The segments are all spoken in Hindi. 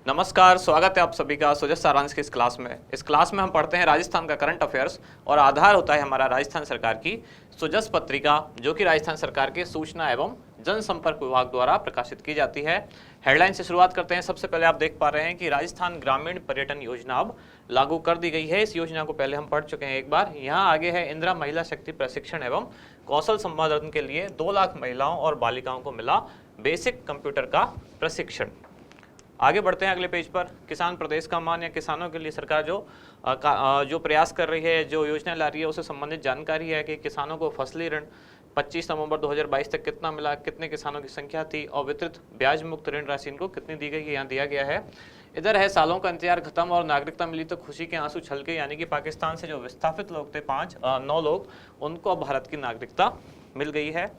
नमस्कार, स्वागत है आप सभी का सुजस सारांश की इस क्लास में। इस क्लास में हम पढ़ते हैं राजस्थान का करंट अफेयर्स और आधार होता है हमारा राजस्थान सरकार की सुजस पत्रिका, जो कि राजस्थान सरकार के सूचना एवं जनसंपर्क विभाग द्वारा प्रकाशित की जाती है। हेडलाइन से शुरुआत करते हैं। सबसे पहले आप देख पा रहे हैं कि राजस्थान ग्रामीण पर्यटन योजना अब लागू कर दी गई है। इस योजना को पहले हम पढ़ चुके हैं एक बार। यहाँ आगे है इंदिरा महिला शक्ति प्रशिक्षण एवं कौशल संवर्धन के लिए 2 लाख महिलाओं और बालिकाओं को मिला बेसिक कंप्यूटर का प्रशिक्षण। आगे बढ़ते हैं अगले पेज पर। किसान प्रदेश का मान या किसानों के लिए सरकार जो प्रयास कर रही है, जो योजना ला रही है, उससे संबंधित जानकारी है कि किसानों को फसली ऋण 25 नवंबर 2022 तक कितना मिला, कितने किसानों की संख्या थी और वितरित ब्याज मुक्त ऋण राशि इनको कितनी दी गई है, यहाँ दिया गया है। इधर है सालों का इंतजार खत्म और नागरिकता मिली तो खुशी के आंसू छलके, यानी कि पाकिस्तान से जो विस्थापित लोग थे 9 लोग, उनको अब भारत की नागरिकता मिल गई है।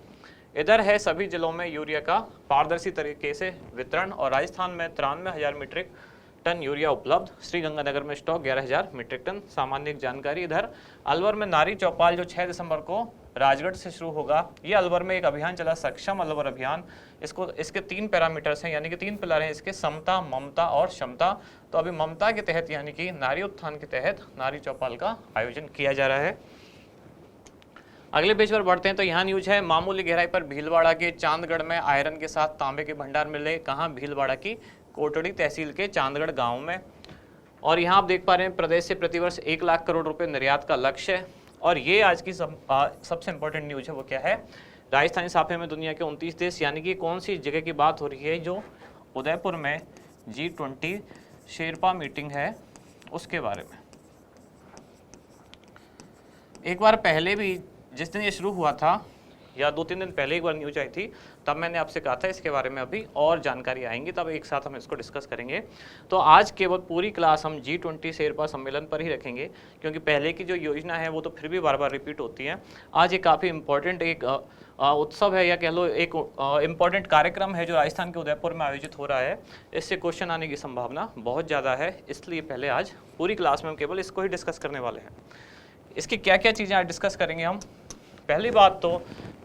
इधर है सभी जिलों में यूरिया का पारदर्शी तरीके से वितरण और राजस्थान में 93,000 मीट्रिक टन यूरिया उपलब्ध। श्रीगंगानगर में स्टॉक 11,000 मीट्रिक टन। सामान्य जानकारी। इधर अलवर में नारी चौपाल जो 6 दिसंबर को राजगढ़ से शुरू होगा। ये अलवर में एक अभियान चला, सक्षम अलवर अभियान। इसके 3 पैरामीटर्स हैं, यानी कि 3 पिलर हैं इसके, समता, ममता और क्षमता। तो अभी ममता के तहत यानी कि नारी उत्थान के तहत नारी चौपाल का आयोजन किया जा रहा है। अगले पेज पर बढ़ते हैं तो यहाँ न्यूज है, मामूली गहराई पर भीलवाड़ा के चांदगढ़ में आयरन के साथ तांबे के भंडार मिले। कहाँ? भीलवाड़ा की कोटड़ी तहसील के चांदगढ़ गांव में। और यहाँ आप देख पा रहे हैं प्रदेश से प्रतिवर्ष 1 लाख करोड़ रुपए निर्यात का लक्ष्य है। और ये आज की सबसे इंपॉर्टेंट न्यूज है, वो क्या है? राजस्थानी साफे में दुनिया के 29 देश, यानी कि कौन सी जगह की बात हो रही है? जो उदयपुर में G20 शेरपा मीटिंग है, उसके बारे में। एक बार पहले भी जिस दिन ये शुरू हुआ था या 2-3 दिन पहले एक बार न्यूज आई थी, तब मैंने आपसे कहा था इसके बारे में अभी और जानकारी आएंगी, तब एक साथ हम इसको डिस्कस करेंगे। तो आज केवल पूरी क्लास हम G20 शेरपा सम्मेलन पर ही रखेंगे, क्योंकि पहले की जो योजना है वो तो फिर भी बार बार रिपीट होती है। आज एक काफ़ी इम्पोर्टेंट एक उत्सव है, या कह लो एक इम्पॉर्टेंट कार्यक्रम है जो राजस्थान के उदयपुर में आयोजित हो रहा है। इससे क्वेश्चन आने की संभावना बहुत ज़्यादा है, इसलिए पहले आज पूरी क्लास में हम केवल इसको ही डिस्कस करने वाले हैं। इसकी क्या क्या चीज़ें आज डिस्कस करेंगे हम? पहली बात तो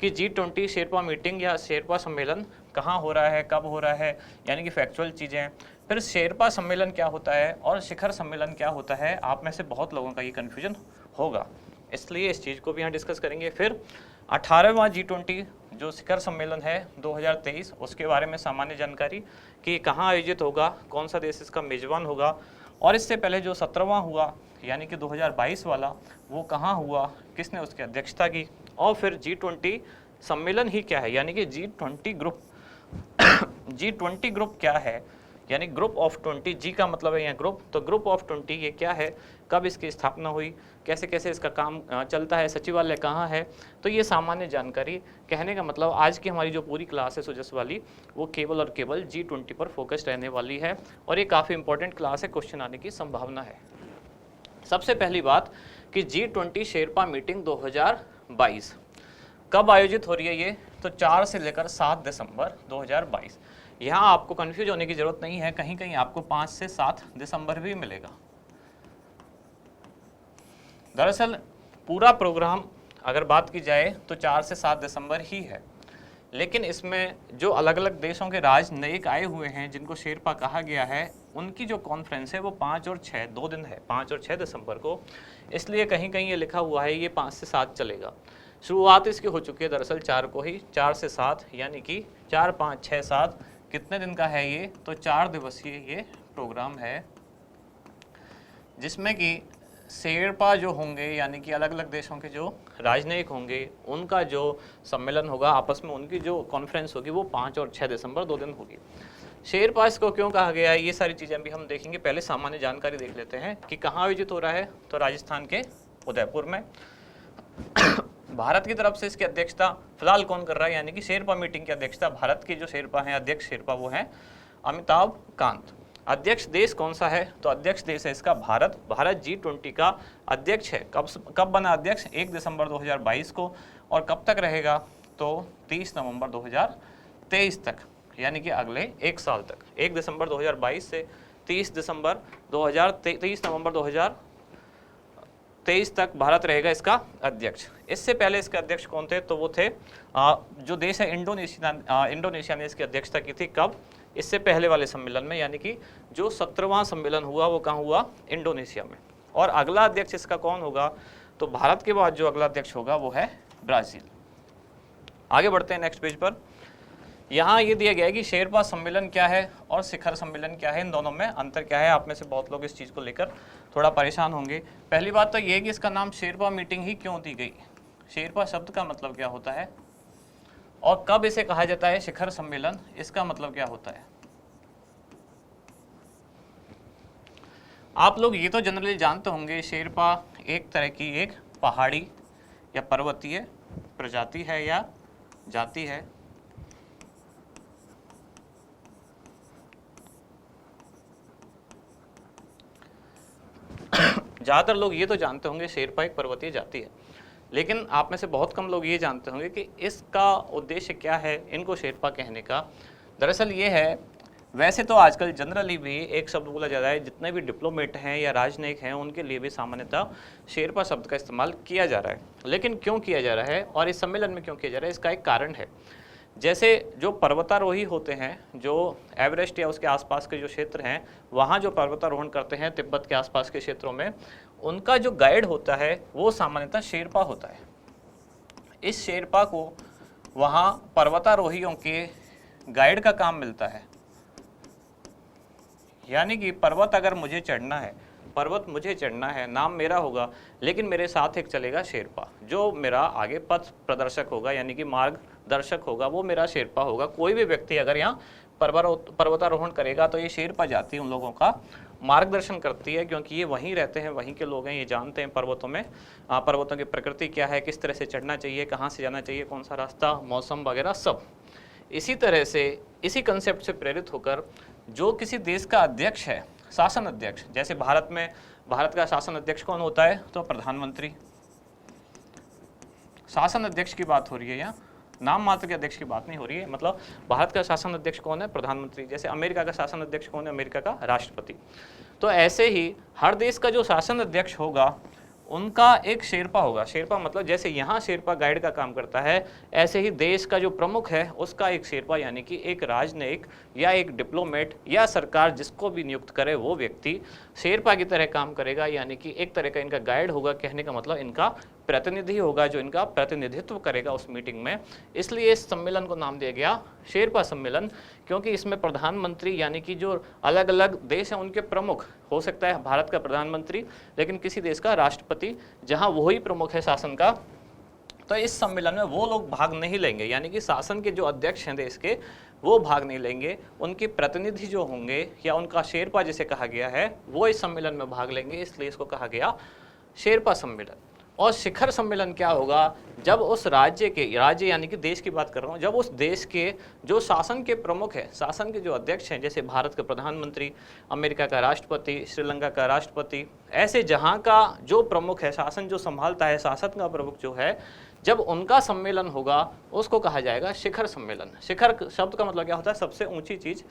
कि G20 शेरपा मीटिंग या शेरपा सम्मेलन कहाँ हो रहा है, कब हो रहा है, यानी कि फैक्चुअल चीज़ें। फिर शेरपा सम्मेलन क्या होता है और शिखर सम्मेलन क्या होता है, आप में से बहुत लोगों का ये कन्फ्यूजन होगा, इसलिए इस चीज़ को भी यहाँ डिस्कस करेंगे। फिर 18वां G20 जो शिखर सम्मेलन है 2023, उसके बारे में सामान्य जानकारी कि कहाँ आयोजित होगा, कौन सा देश इसका मेजबान होगा। और इससे पहले जो 17वां हुआ यानी कि 2022 वाला, वो कहाँ हुआ, किसने उसकी अध्यक्षता की। और फिर G20 सम्मेलन ही क्या है, यानी कि G20 ग्रुप G20 ग्रुप क्या है, यानी ग्रुप ऑफ 20। जी का मतलब है यहाँ ग्रुप, तो ग्रुप ऑफ 20 ये क्या है, कब इसकी स्थापना हुई, कैसे कैसे इसका काम चलता है, सचिवालय कहाँ है। तो ये सामान्य जानकारी। कहने का मतलब आज की हमारी जो पूरी क्लास है सुजस वाली, वो केवल और केवल G20 पर फोकस्ड रहने वाली है और ये काफ़ी इंपॉर्टेंट क्लास है, क्वेश्चन आने की संभावना है। सबसे पहली बात कि G20 शेरपा मीटिंग 2022 कब आयोजित हो रही है ये? तो 4 से लेकर 7 दिसंबर 2022। यहाँ आपको कंफ्यूज होने की जरूरत नहीं है, कहीं कहीं आपको 5 से 7 दिसंबर भी मिलेगा। दरअसल पूरा प्रोग्राम अगर बात की जाए तो 4 से 7 दिसंबर ही है, लेकिन इसमें जो अलग अलग देशों के राजनयिक आए हुए हैं जिनको शेरपा कहा गया है, उनकी जो कॉन्फ्रेंस है वो 5 और 6 2 दिन है, 5 और 6 दिसंबर को। इसलिए कहीं कहीं ये लिखा हुआ है ये 5 से 7 चलेगा। शुरुआत इसकी हो चुकी है दरअसल 4 को ही, 4 से 7 यानी कि 4, 5, 6, 7 कितने दिन का है ये? तो 4 दिवसीय ये प्रोग्राम है, जिसमें कि शेरपा जो होंगे यानी कि अलग अलग देशों के जो राजनयिक होंगे, उनका जो सम्मेलन होगा आपस में, उनकी जो कॉन्फ्रेंस होगी वो 5 और 6 दिसंबर 2 दिन होगी। शेरपा इसको क्यों कहा गया है, ये सारी चीज़ें भी हम देखेंगे। पहले सामान्य जानकारी देख लेते हैं कि कहाँ आयोजित हो रहा है। तो राजस्थान के उदयपुर में। भारत की तरफ से इसकी अध्यक्षता फिलहाल कौन कर रहा है, यानी कि शेरपा मीटिंग की अध्यक्षता भारत के जो शेरपा हैं, अध्यक्ष शेरपा, वो हैं अमिताभ कांत। अध्यक्ष देश कौन सा है? तो अध्यक्ष देश है इसका भारत। भारत G20 का अध्यक्ष है। कब बना अध्यक्ष? 1 दिसंबर 2022 को। और कब तक रहेगा? तो 30 नवंबर 2023 तक, यानी कि अगले 1 साल तक। 1 दिसंबर 2022 से 30 नवंबर 2023 तक भारत रहेगा इसका अध्यक्ष। इससे पहले इसके अध्यक्ष कौन थे? तो वो थे जो देश है इंडोनेशिया ने इसकी अध्यक्षता की थी। कब? इससे पहले वाले सम्मेलन में, यानी कि जो 17वां सम्मेलन हुआ वो कहाँ हुआ, इंडोनेशिया में। और अगला अध्यक्ष इसका कौन होगा, तो भारत के बाद जो अगला अध्यक्ष होगा वो है ब्राजील। आगे बढ़ते हैं नेक्स्ट पेज पर। यहाँ ये दिया गया है कि शेरपा सम्मेलन क्या है और शिखर सम्मेलन क्या है, इन दोनों में अंतर क्या है। आप में से बहुत लोग इस चीज़ को लेकर थोड़ा परेशान होंगे। पहली बात तो ये है कि इसका नाम शेरपा मीटिंग ही क्यों दी गई, शेरपा शब्द का मतलब क्या होता है, और कब इसे कहा जाता है शिखर सम्मेलन, इसका मतलब क्या होता है। आप लोग ये तो जनरली जानते होंगे, शेरपा एक तरह की एक पहाड़ी या पर्वतीय प्रजाति है या जाति है। ज़्यादातर लोग ये तो जानते होंगे शेरपा एक पर्वतीय जाति है, लेकिन आप में से बहुत कम लोग ये जानते होंगे कि इसका उद्देश्य क्या है इनको शेरपा कहने का। दरअसल ये है, वैसे तो आजकल जनरली भी एक शब्द बोला जा रहा है, जितने भी डिप्लोमेट हैं या राजनयिक हैं उनके लिए भी सामान्यतः शेरपा शब्द का इस्तेमाल किया जा रहा है। लेकिन क्यों किया जा रहा है और इस सम्मेलन में क्यों किया जा रहा है, इसका एक कारण है। जैसे जो पर्वतारोही होते हैं, जो एवरेस्ट या उसके आसपास के जो क्षेत्र हैं वहाँ जो पर्वतारोहण करते हैं तिब्बत के आसपास के क्षेत्रों में, उनका जो गाइड होता है वो सामान्यतः शेरपा होता है। इस शेरपा को वहाँ पर्वतारोहियों के गाइड का काम मिलता है। यानी कि पर्वत अगर मुझे चढ़ना है, पर्वत मुझे चढ़ना है, नाम मेरा होगा, लेकिन मेरे साथ एक चलेगा शेरपा जो मेरा आगे पथ प्रदर्शक होगा, यानी कि मार्गदर्शक होगा, वो मेरा शेरपा होगा। कोई भी व्यक्ति अगर यहाँ पर्वतारोहण करेगा तो ये शेरपा जाति उन लोगों का मार्गदर्शन करती है, क्योंकि ये वहीं रहते हैं, वहीं के लोग हैं, ये जानते हैं पर्वतों में पर्वतों की प्रकृति क्या है, किस तरह से चढ़ना चाहिए, कहाँ से जाना चाहिए, कौन सा रास्ता, मौसम वगैरह सब। इसी तरह से इसी कंसेप्ट से प्रेरित होकर जो किसी देश का अध्यक्ष है, शासन अध्यक्ष, जैसे भारत में भारत का शासन अध्यक्ष कौन होता है, तो प्रधानमंत्री। शासन अध्यक्ष की बात हो रही है, यहाँ नाम मात्र के अध्यक्ष की बात नहीं हो रही है। मतलब भारत का शासन अध्यक्ष कौन है, प्रधानमंत्री। जैसे अमेरिका का शासन अध्यक्ष कौन है, अमेरिका का राष्ट्रपति। तो ऐसे ही हर देश का जो शासन अध्यक्ष होगा उनका एक शेरपा होगा। शेरपा मतलब जैसे यहाँ शेरपा गाइड का काम करता है, ऐसे ही देश का जो प्रमुख है उसका एक शेरपा, यानी कि एक राजनयिक या एक डिप्लोमेट या सरकार जिसको भी नियुक्त करे वो व्यक्ति शेरपा की तरह काम करेगा, यानी कि एक तरह का इनका गाइड होगा। कहने का मतलब इनका प्रतिनिधि होगा जो इनका प्रतिनिधित्व करेगा उस मीटिंग में। इसलिए इस सम्मेलन को नाम दिया गया शेरपा सम्मेलन, क्योंकि इसमें प्रधानमंत्री यानी कि जो अलग अलग देश हैं उनके प्रमुख, हो सकता है भारत का प्रधानमंत्री लेकिन किसी देश का राष्ट्रपति जहां वही प्रमुख है शासन का, तो इस सम्मेलन में वो लोग भाग नहीं लेंगे। यानी कि शासन के जो अध्यक्ष हैं देश के वो भाग नहीं लेंगे, उनके प्रतिनिधि जो होंगे या उनका शेरपा जिसे कहा गया है वो इस सम्मेलन में भाग लेंगे, इसलिए इसको कहा गया शेरपा सम्मेलन। और शिखर सम्मेलन क्या होगा, जब उस राज्य के, राज्य यानी कि देश की बात कर रहा हूँ, जब उस देश के जो शासन के प्रमुख हैं, शासन के जो अध्यक्ष हैं, जैसे भारत के प्रधानमंत्री, अमेरिका का राष्ट्रपति, श्रीलंका का राष्ट्रपति, ऐसे जहाँ का जो प्रमुख है, शासन जो संभालता है, शासन का प्रमुख जो है, जब उनका सम्मेलन होगा उसको कहा जाएगा शिखर सम्मेलन। शिखर शब्द का मतलब क्या होता है, सबसे ऊंची चीज़।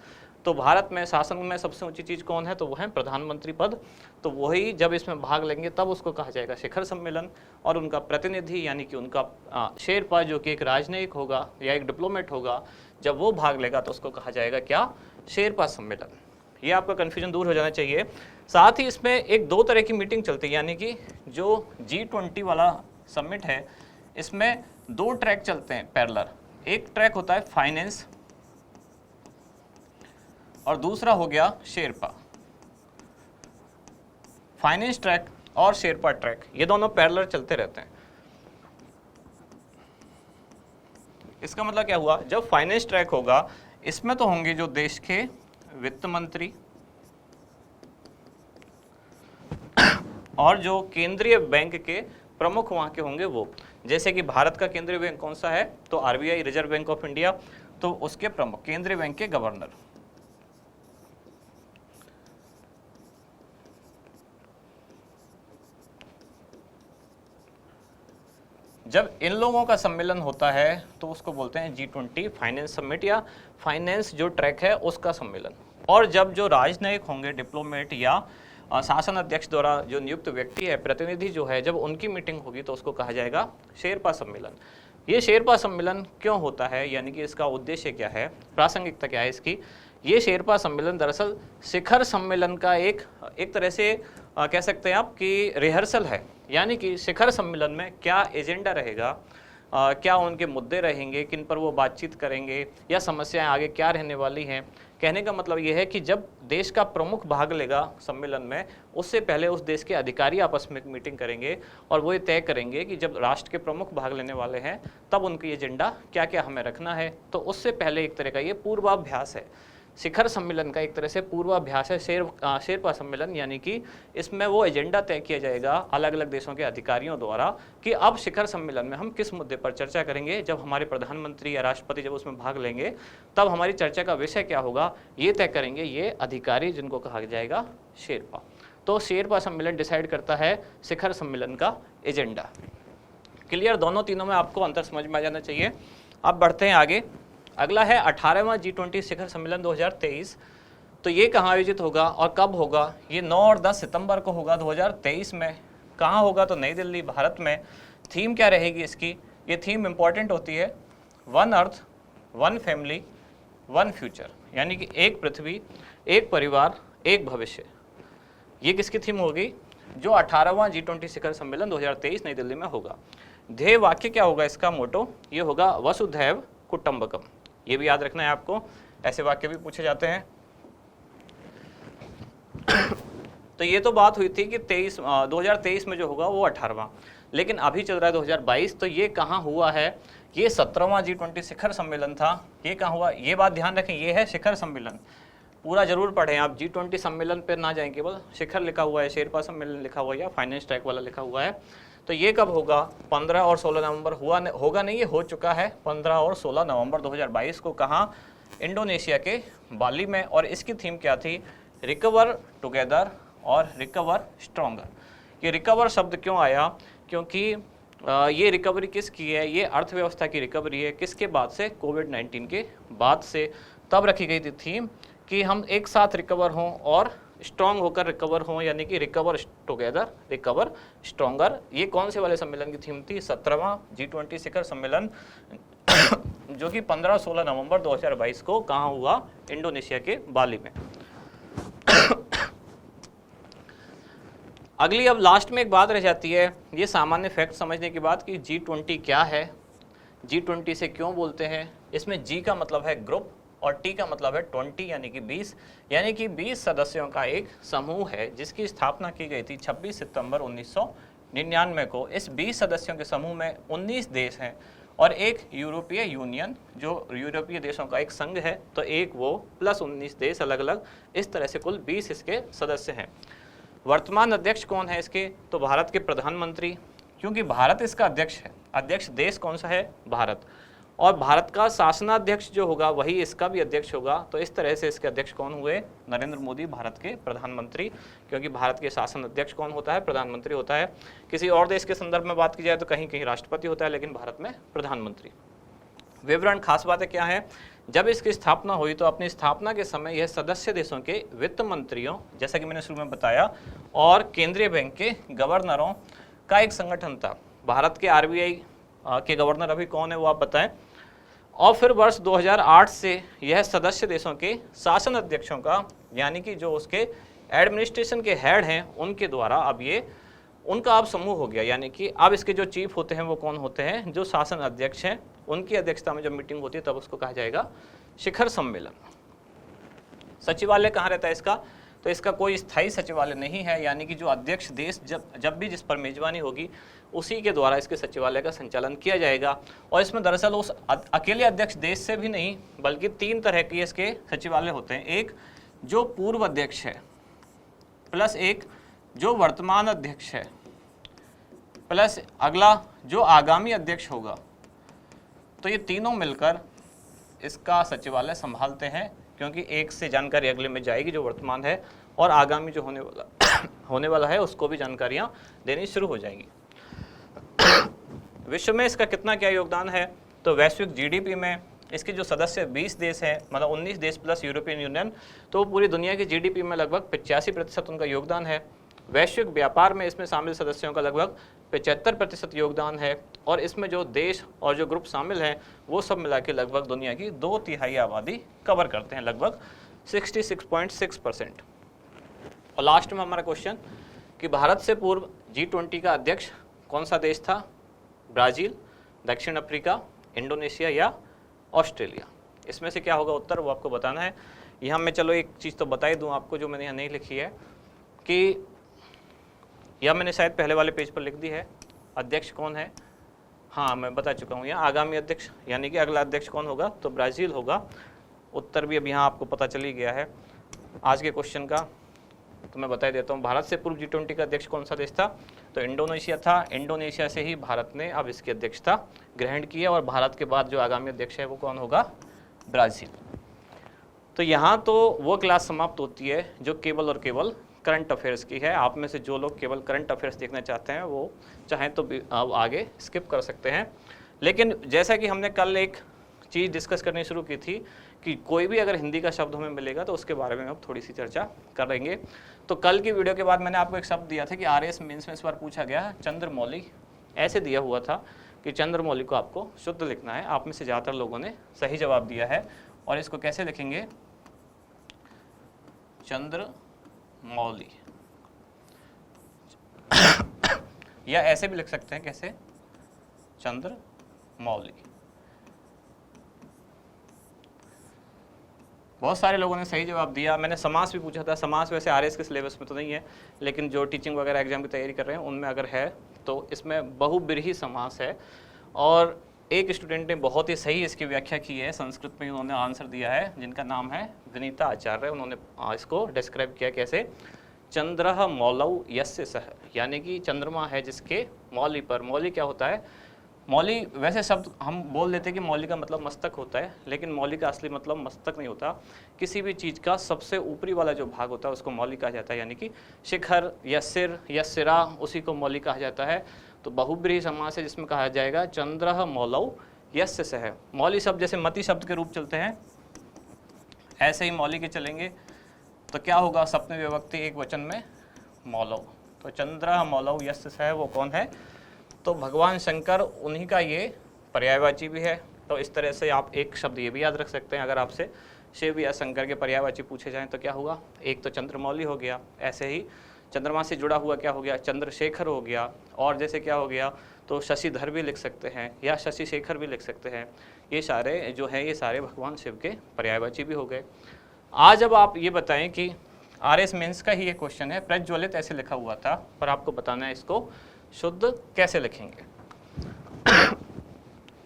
तो भारत में शासन में सबसे ऊंची चीज़ कौन है, तो वो है प्रधानमंत्री पद। तो वही जब इसमें भाग लेंगे तब उसको कहा जाएगा शिखर सम्मेलन। और उनका प्रतिनिधि यानी कि उनका शेरपा जो कि एक राजनयिक होगा या एक डिप्लोमेट होगा, जब वो भाग लेगा तो उसको कहा जाएगा क्या, शेरपा सम्मेलन। ये आपका कन्फ्यूजन दूर हो जाना चाहिए। साथ ही इसमें एक दो तरह की मीटिंग चलती है, यानी कि जो G20 वाला समिट है इसमें दो ट्रैक चलते हैं पैरेलल। एक ट्रैक होता है फाइनेंस और दूसरा हो गया शेरपा। फाइनेंस ट्रैक और शेरपा ट्रैक ये दोनों पैरेलल चलते रहते हैं। इसका मतलब क्या हुआ, जब फाइनेंस ट्रैक होगा इसमें तो होंगे जो देश के वित्त मंत्री और जो केंद्रीय बैंक के प्रमुख वहां के होंगे वो। जैसे कि भारत का केंद्रीय बैंक कौन सा है, तो RBI, reserve bank of India, तो उसके प्रमुख, केंद्रीय बैंक के गवर्नर। जब इन लोगों का सम्मेलन होता है तो उसको बोलते हैं G20 फाइनेंस समिट या फाइनेंस जो ट्रैक है उसका सम्मेलन। और जब जो राजनयिक होंगे, डिप्लोमेट या शासन अध्यक्ष द्वारा जो नियुक्त व्यक्ति है, प्रतिनिधि जो है, जब उनकी मीटिंग होगी तो उसको कहा जाएगा शेरपा सम्मेलन। ये शेरपा सम्मेलन क्यों होता है, यानी कि इसका उद्देश्य क्या है, प्रासंगिकता क्या है इसकी, ये शेरपा सम्मेलन दरअसल शिखर सम्मेलन का एक तरह से कह सकते हैं आप कि रिहर्सल है। यानी कि शिखर सम्मेलन में क्या एजेंडा रहेगा, क्या उनके मुद्दे रहेंगे, किन पर वो बातचीत करेंगे, या समस्याएं आगे क्या रहने वाली हैं। कहने का मतलब ये है कि जब देश का प्रमुख भाग लेगा सम्मेलन में, उससे पहले उस देश के अधिकारी आपस में मीटिंग करेंगे और वो ये तय करेंगे कि जब राष्ट्र के प्रमुख भाग लेने वाले हैं तब उनकी एजेंडा क्या क्या हमें रखना है। तो उससे पहले एक तरह का ये पूर्वाभ्यास है। शिखर सम्मेलन का एक तरह से पूर्वाभ्यास है शेरपा सम्मेलन, यानी कि इसमें वो एजेंडा तय किया जाएगा अलग अलग देशों के अधिकारियों द्वारा कि अब शिखर सम्मेलन में हम किस मुद्दे पर चर्चा करेंगे। जब हमारे प्रधानमंत्री या राष्ट्रपति जब उसमें भाग लेंगे तब हमारी चर्चा का विषय क्या होगा, ये तय करेंगे ये अधिकारी, जिनको कहा जाएगा शेरपा। तो शेरपा सम्मेलन डिसाइड करता है शिखर सम्मेलन का एजेंडा। क्लियर, दोनों तीनों में आपको अंतर समझ में आ जाना चाहिए। अब बढ़ते हैं आगे। अगला है 18वां G20 शिखर सम्मेलन 2023। तो ये कहाँ आयोजित होगा और कब होगा? ये 9 और 10 सितंबर को होगा 2023 में। कहाँ होगा? तो नई दिल्ली, भारत में। थीम क्या रहेगी इसकी? ये थीम इंपॉर्टेंट होती है, one earth, one family, one future, यानी कि एक पृथ्वी, एक परिवार, एक भविष्य। ये किसकी थीम होगी? जो 18वां G20 शिखर सम्मेलन 2023 नई दिल्ली में होगा। ध्येय वाक्य क्या होगा इसका? मोटो ये होगा वसुधैव कुटुंबकम। ये भी याद रखना है आपको, ऐसे वाक्य भी पूछे जाते हैं। तो ये तो बात हुई थी कि 2023 में जो होगा वो 18वां, लेकिन अभी चल रहा है 2022। तो ये कहाँ हुआ है? ये 17वां G20 शिखर सम्मेलन था। ये कहाँ हुआ? ये बात ध्यान रखें, ये है शिखर सम्मेलन। पूरा जरूर पढ़ें आप, G20 सम्मेलन पे ना जाएं, केवल शिखर लिखा हुआ है, शेरपा सम्मेलन लिखा हुआ है या फाइनेंस ट्रैक वाला लिखा हुआ है। तो ये कब होगा? 15 और 16 नवंबर होगा नहीं, ये हो चुका है 15 और 16 नवंबर 2022 को। कहाँ? इंडोनेशिया के बाली में। और इसकी थीम क्या थी? रिकवर टुगेदर और रिकवर स्ट्रॉन्गर। ये रिकवर शब्द क्यों आया? क्योंकि ये रिकवरी किसकी है? ये अर्थव्यवस्था की रिकवरी है। किसके बाद से? कोविड-19 के बाद से। तब रखी गई थी थीम कि हम एक साथ रिकवर हों और स्ट्रॉन्ग होकर रिकवर हों, यानी कि रिकवर टुगेदर, रिकवर स्ट्रॉन्गर। ये कौन से वाले सम्मेलन की थीम थी? 17वां G20 शिखर सम्मेलन जो कि 15-16 नवंबर 2022 को कहाँ हुआ? इंडोनेशिया के बाली में। अगली अब लास्ट में एक बात रह जाती है, ये सामान्य फैक्ट समझने की बात कि G20 क्या है, G20 से क्यों बोलते हैं। इसमें G का मतलब है ग्रुप और T का मतलब है 20, यानी कि 20, यानी कि 20 सदस्यों का एक समूह है जिसकी स्थापना की गई थी 26 सितंबर 1999 को। इस 20 सदस्यों के समूह में 19 देश हैं और एक यूरोपीय यूनियन, जो यूरोपीय देशों का एक संघ है, तो एक वो प्लस 19 देश अलग अलग, इस तरह से कुल 20 इसके सदस्य हैं। वर्तमान अध्यक्ष कौन है इसके? तो भारत के प्रधानमंत्री, क्योंकि भारत इसका अध्यक्ष है। अध्यक्ष देश कौन सा है? भारत। और भारत का शासनाध्यक्ष जो होगा वही इसका भी अध्यक्ष होगा। तो इस तरह से इसके अध्यक्ष कौन हुए? नरेंद्र मोदी, भारत के प्रधानमंत्री। क्योंकि भारत के शासन अध्यक्ष कौन होता है? प्रधानमंत्री होता है। किसी और देश के संदर्भ में बात की जाए तो कहीं कहीं राष्ट्रपति होता है, लेकिन भारत में प्रधानमंत्री। विवरण खास बातें क्या है? जब इसकी स्थापना हुई तो अपनी स्थापना के समय यह सदस्य देशों के वित्त मंत्रियों, जैसा कि मैंने शुरू में बताया, और केंद्रीय बैंक के गवर्नरों का एक संगठन था। भारत के RBI के गवर्नर अभी कौन है वो आप बताएं। और फिर वर्ष 2008 से यह सदस्य देशों के शासन अध्यक्षों का, यानी कि जो उसके एडमिनिस्ट्रेशन के हेड हैं उनके द्वारा अब ये उनका अब समूह हो गया। यानी कि अब इसके जो चीफ होते हैं वो कौन होते हैं? जो शासन अध्यक्ष हैं, उनकी अध्यक्षता में जब मीटिंग होती है तब उसको कहा जाएगा शिखर सम्मेलन। सचिवालय कहाँ रहता है इसका? तो इसका कोई स्थायी सचिवालय नहीं है, यानी कि जो अध्यक्ष देश जब भी जिस पर मेजबानी होगी उसी के द्वारा इसके सचिवालय का संचालन किया जाएगा। और इसमें दरअसल उस अकेले अध्यक्ष देश से भी नहीं, बल्कि 3 तरह के इसके सचिवालय होते हैं। एक जो पूर्व अध्यक्ष है, प्लस एक जो वर्तमान अध्यक्ष है, प्लस अगला जो आगामी अध्यक्ष होगा। तो ये तीनों मिलकर इसका सचिवालय संभालते हैं, क्योंकि एक से जानकारी अगले में जाएगी जो वर्तमान है, और आगामी जो होने वाला है उसको भी जानकारियां देनी शुरू हो जाएंगी। विश्व में इसका कितना क्या योगदान है? तो वैश्विक GDP में इसके जो सदस्य 20 देश हैं, मतलब 19 देश प्लस यूरोपियन यूनियन, तो पूरी दुनिया की GDP में लगभग 85% उनका योगदान है। वैश्विक व्यापार में इसमें शामिल सदस्यों का लगभग 75% योगदान है। और इसमें जो देश और जो ग्रुप शामिल हैं वो सब मिला के लगभग दुनिया की 2/3 आबादी कवर करते हैं, लगभग 66.6%। और लास्ट में हमारा क्वेश्चन कि भारत से पूर्व G20 का अध्यक्ष कौन सा देश था? ब्राज़ील, दक्षिण अफ्रीका, इंडोनेशिया या ऑस्ट्रेलिया। इसमें से क्या होगा उत्तर, वो आपको बताना है। यहाँ मैं चलो एक चीज़ तो बता ही दूँ आपको जो मैंने यहाँ नहीं लिखी है, कि यह मैंने शायद पहले वाले पेज पर लिख दी है। अध्यक्ष कौन है? हाँ, मैं बता चुका हूँ। यहाँ आगामी अध्यक्ष यानी कि अगला अध्यक्ष कौन होगा? तो ब्राज़ील होगा। उत्तर भी अब यहाँ आपको पता चल ही गया है आज के क्वेश्चन का, तो मैं बता देता हूँ। भारत से पूर्व G20 का अध्यक्ष कौन सा देश था? तो इंडोनेशिया था। इंडोनेशिया से ही भारत ने अब इसकी अध्यक्षता ग्रहण की है, और भारत के बाद जो आगामी अध्यक्ष है वो कौन होगा? ब्राज़ील। तो यहाँ तो वो क्लास समाप्त होती है जो केवल और केवल करंट अफेयर्स की है। आप में से जो लोग केवल करंट अफेयर्स देखना चाहते हैं वो चाहें तो अब आगे स्किप कर सकते हैं। लेकिन जैसा कि हमने कल एक चीज़ डिस्कस करनी शुरू की थी कि कोई भी अगर हिंदी का शब्द हमें मिलेगा तो उसके बारे में हम थोड़ी सी चर्चा करेंगे। तो कल की वीडियो के बाद मैंने आपको एक शब्द दिया था कि RAS मेंस में इस बार पूछा गया चंद्रमौली, ऐसे दिया हुआ था कि चंद्रमौली को आपको शुद्ध लिखना है। आप में से ज़्यादातर लोगों ने सही जवाब दिया है। और इसको कैसे लिखेंगे? चंद्रमौली या ऐसे भी लिख सकते हैं, कैसे? चंद्रमौली। बहुत सारे लोगों ने सही जवाब दिया। मैंने समास भी पूछा था। समास वैसे RAS के सिलेबस में तो नहीं है, लेकिन जो टीचिंग वगैरह एग्जाम की तैयारी कर रहे हैं उनमें अगर है तो इसमें बहुब्रीहि समास है। और एक स्टूडेंट ने बहुत ही सही इसकी व्याख्या की है, संस्कृत में उन्होंने आंसर दिया है, जिनका नाम है विनीता आचार्य। उन्होंने इसको डिस्क्राइब किया कैसे? चंद्रः मौलौ यस्य सह, यानी कि चंद्रमा है जिसके मौली पर। मौली क्या होता है? मौली वैसे शब्द हम बोल देते हैं कि मौली का मतलब मस्तक होता है, लेकिन मौली का असली मतलब मस्तक नहीं होता। किसी भी चीज़ का सबसे ऊपरी वाला जो भाग होता है उसको मौली कहा जाता है, यानी कि शिखर या सिर या सिरा, उसी को मौली कहा जाता है। तो बहुब्रीहि समास है जिसमें कहा जाएगा चंद्रः मौलौ यस्य सह। मौली शब्द जैसे मति शब्द के रूप चलते हैं, ऐसे ही मौली के चलेंगे तो क्या होगा? सप्तमी विभक्ति एक वचन में मौलौ। तो चंद्रः मौलौ यस्य सह वो कौन है? तो भगवान शंकर, उन्हीं का ये पर्यायवाची भी है। तो इस तरह से आप एक शब्द ये भी याद रख सकते हैं, अगर आपसे शिव या शंकर के पर्यायवाची पूछे जाएं तो क्या होगा? एक तो चंद्रमौली हो गया, ऐसे ही चंद्रमा से जुड़ा हुआ क्या हो गया? चंद्रशेखर हो गया। और जैसे क्या हो गया? तो शशिधर भी लिख सकते हैं या शशि शेखर भी लिख सकते हैं। ये सारे जो है ये सारे भगवान शिव के पर्यायवाची भी हो गए। आज अब आप ये बताएं कि RAS मेंस का ही ये क्वेश्चन है, प्रज्वलित ऐसे लिखा हुआ था, पर आपको बताना है इसको शुद्ध कैसे लिखेंगे।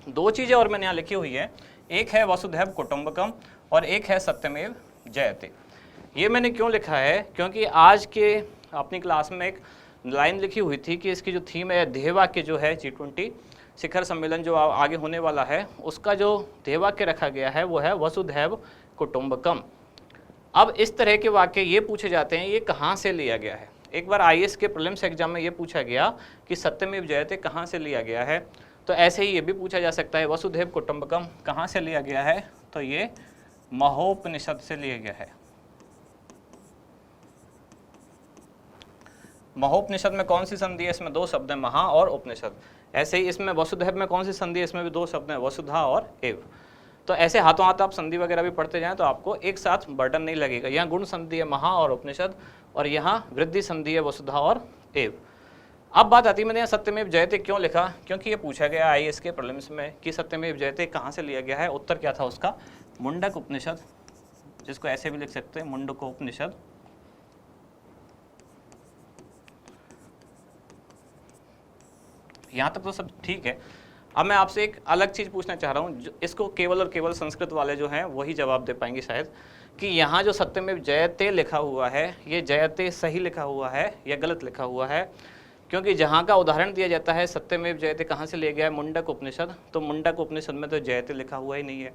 दो चीज़ें और मैंने यहाँ लिखी हुई है, एक है वसुधैव कुटुंबकम और एक है सत्यमेव जयते। ये मैंने क्यों लिखा है? क्योंकि आज के अपनी क्लास में एक लाइन लिखी हुई थी कि इसकी जो थीम है ध्येय वाक्य जो है G20 शिखर सम्मेलन जो आगे होने वाला है उसका जो ध्येय वाक्य रखा गया है वो है वसुधैव कुटुंबकम। अब इस तरह के वाक्य ये पूछे जाते हैं, ये कहाँ से लिया गया है? एक बार IAS के प्रीलिम्स एग्जाम में ये पूछा गया कि सत्यमेव जयते कहाँ से लिया गया है, तो ऐसे ही ये भी पूछा जा सकता है वसुधैव कुटुंबकम कहाँ से लिया गया है? तो ये महोपनिषद से लिया गया है। महोपनिषद में कौन सी संधि है? इसमें दो शब्द हैं, महा और उपनिषद। ऐसे ही इसमें वसुधैव में कौन सी संधि है? इसमें भी दो शब्द हैं, वसुधा और एव। तो ऐसे हाथों हाथ आप संधि वगैरह भी पढ़ते जाएं तो आपको एक साथ बर्डन नहीं लगेगा। यहाँ गुण संधि है महा और उपनिषद, और यहाँ वृद्धि संधि है वसुधा और एव। अब बात आती है, मैंने यहाँ सत्यमेव जयते क्यों लिखा? क्योंकि ये पूछा गया IAS के प्रीलिम्स में कि सत्यमेव जयते कहाँ से लिया गया है। उत्तर क्या था उसका? मुंडक उपनिषद, जिसको ऐसे भी लिख सकते हैं मुंडक उपनिषद। यहाँ तक तो सब ठीक है। अब मैं आपसे एक अलग चीज़ पूछना चाह रहा हूँ, इसको केवल और केवल संस्कृत वाले जो हैं वही जवाब दे पाएंगे शायद, कि यहाँ जो सत्यमेव जयते लिखा हुआ है ये जयते सही लिखा हुआ है या गलत लिखा हुआ है? क्योंकि जहाँ का उदाहरण दिया जाता है सत्यमेव जयते कहाँ से लिया गया है? मुंडक उपनिषद। तो मुंडक उपनिषद में तो जयते लिखा हुआ ही नहीं है,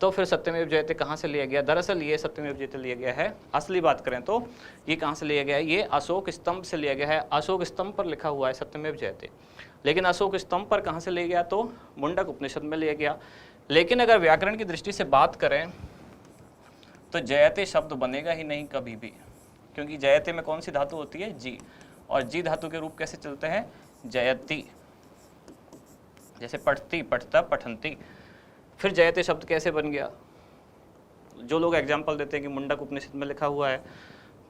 तो फिर सत्यमेव जयते कहाँ से लिया गया? दरअसल ये सत्यमेव जयते लिया गया है, असली बात करें तो ये कहाँ से लिया गया है? ये अशोक स्तंभ से लिया गया है। अशोक स्तंभ पर लिखा हुआ है सत्यमेव जयते, लेकिन अशोक स्तंभ पर कहाँ से लिया गया? तो मुंडक उपनिषद में लिया गया। लेकिन अगर व्याकरण की दृष्टि से बात करें तो जयते शब्द बनेगा ही नहीं कभी भी, क्योंकि जयते में कौन सी धातु होती है? जी, और जी धातु के रूप कैसे चलते हैं? जयति, जैसे पठती, पठता, पठंती। फिर जयते शब्द कैसे बन गया? जो लोग एग्जाम्पल देते हैं कि मुंडक उपनिषद में लिखा हुआ है,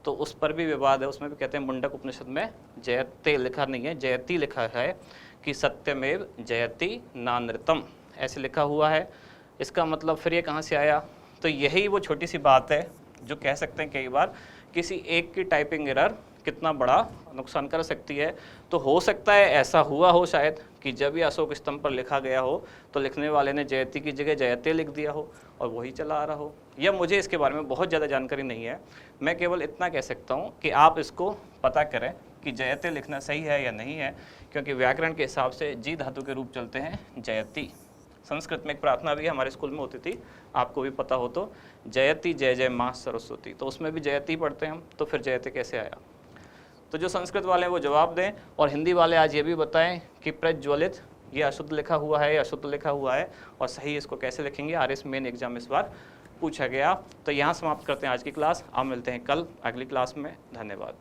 तो उस पर भी विवाद है। उसमें भी कहते हैं मुंडक उपनिषद में जयते लिखा नहीं है, जयति लिखा है, कि सत्यमेव जयति नानृतम ऐसे लिखा हुआ है। इसका मतलब फिर ये कहाँ से आया? तो यही वो छोटी सी बात है जो कह सकते हैं कई बार किसी एक की टाइपिंग एरर कितना बड़ा नुकसान कर सकती है। तो हो सकता है ऐसा हुआ हो शायद कि जब ये अशोक स्तंभ पर लिखा गया हो तो लिखने वाले ने जयति की जगह जयते लिख दिया हो और वही चला आ रहा हो। या मुझे इसके बारे में बहुत ज़्यादा जानकारी नहीं है, मैं केवल इतना कह सकता हूँ कि आप इसको पता करें कि जयते लिखना सही है या नहीं है, क्योंकि व्याकरण के हिसाब से जी धातु के रूप चलते हैं जयति। संस्कृत में एक प्रार्थना भी हमारे स्कूल में होती थी, आपको भी पता हो तो, जयति जय जय माँ सरस्वती, तो उसमें भी जयति पढ़ते हैं हम, तो फिर जयते कैसे आया? तो जो संस्कृत वाले हैं वो जवाब दें, और हिंदी वाले आज ये भी बताएं कि प्रज्वलित ये अशुद्ध लिखा हुआ है या अशुद्ध लिखा हुआ है, और सही इसको कैसे लिखेंगे। आरएस मेन एग्जाम इस बार पूछा गया। तो यहाँ समाप्त करते हैं आज की क्लास। आप मिलते हैं कल अगली क्लास में। धन्यवाद।